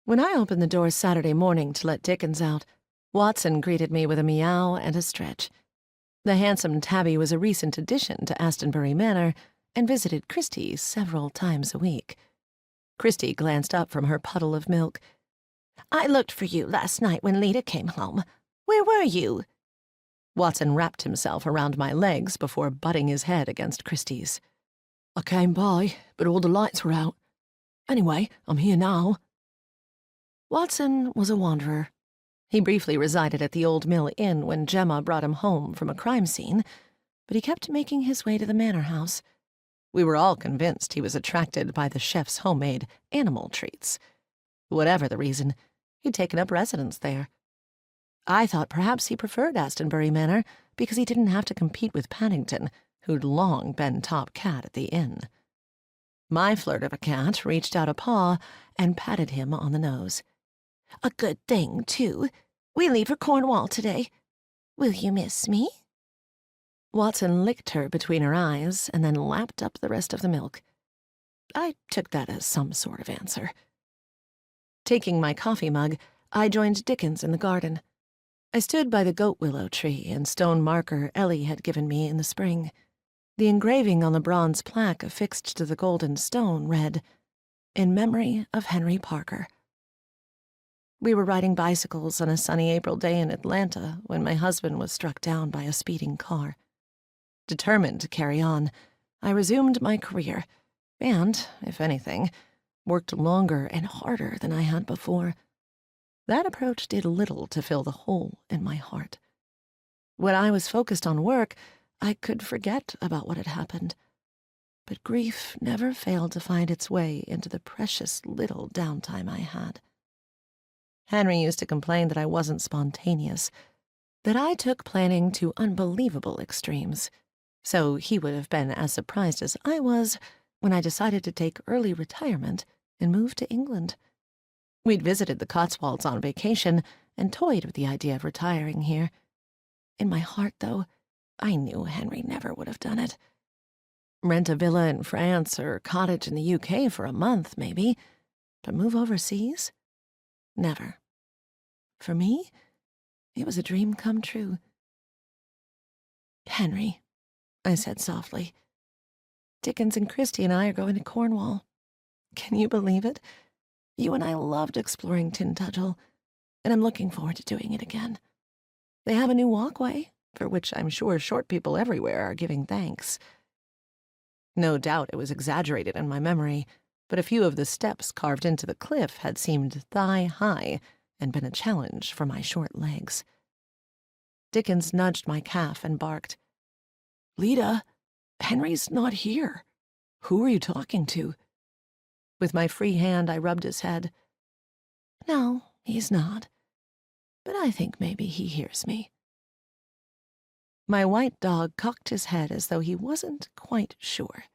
When I opened the door Saturday morning to let Dickens out, Watson greeted me with a meow and a stretch. The handsome tabby was a recent addition to Astonbury Manor and visited Christie several times a week. Christie glanced up from her puddle of milk. "I looked for you last night when Leta came home. Where were you?" Watson wrapped himself around my legs before butting his head against Christie's. "I came by, but all the lights were out. Anyway, I'm here now." Watson was a wanderer. He briefly resided at the Old Mill Inn when Gemma brought him home from a crime scene, but he kept making his way to the manor house. We were all convinced he was attracted by the chef's homemade animal treats. Whatever the reason, he'd taken up residence there. I thought perhaps he preferred Astonbury Manor because he didn't have to compete with Paddington, who'd long been top cat at the inn. My flirt of a cat reached out a paw and patted him on the nose. "A good thing, too. We leave for Cornwall today. Will you miss me?" Watson licked her between her eyes and then lapped up the rest of the milk. I took that as some sort of answer. Taking my coffee mug, I joined Dickens in the garden. I stood by the goat willow tree and stone marker Ellie had given me in the spring. The engraving on the bronze plaque affixed to the golden stone read, "In memory of Henry Parker." We were riding bicycles on a sunny April day in Atlanta when my husband was struck down by a speeding car. Determined to carry on, I resumed my career and, if anything, worked longer and harder than I had before. That approach did little to fill the hole in my heart. When I was focused on work, I could forget about what had happened. But grief never failed to find its way into the precious little downtime I had. Henry used to complain that I wasn't spontaneous, that I took planning to unbelievable extremes, so he would have been as surprised as I was when I decided to take early retirement and move to England. We'd visited the Cotswolds on vacation and toyed with the idea of retiring here. In my heart, though, I knew Henry never would have done it. Rent a villa in France or cottage in the UK for a month, maybe, but move overseas? Never. For me, it was a dream come true. "Henry," I said softly, "Dickens and Christie and I are going to Cornwall. Can you believe it? You and I loved exploring Tintagel, and I'm looking forward to doing it again. They have a new walkway, for which I'm sure short people everywhere are giving thanks." No doubt it was exaggerated in my memory, but a few of the steps carved into the cliff had seemed thigh-high and been a challenge for my short legs. Dickens nudged my calf and barked, "Leta, Henry's not here. Who are you talking to?" With my free hand, I rubbed his head. "No, he's not. But I think maybe he hears me." My white dog cocked his head as though he wasn't quite sure.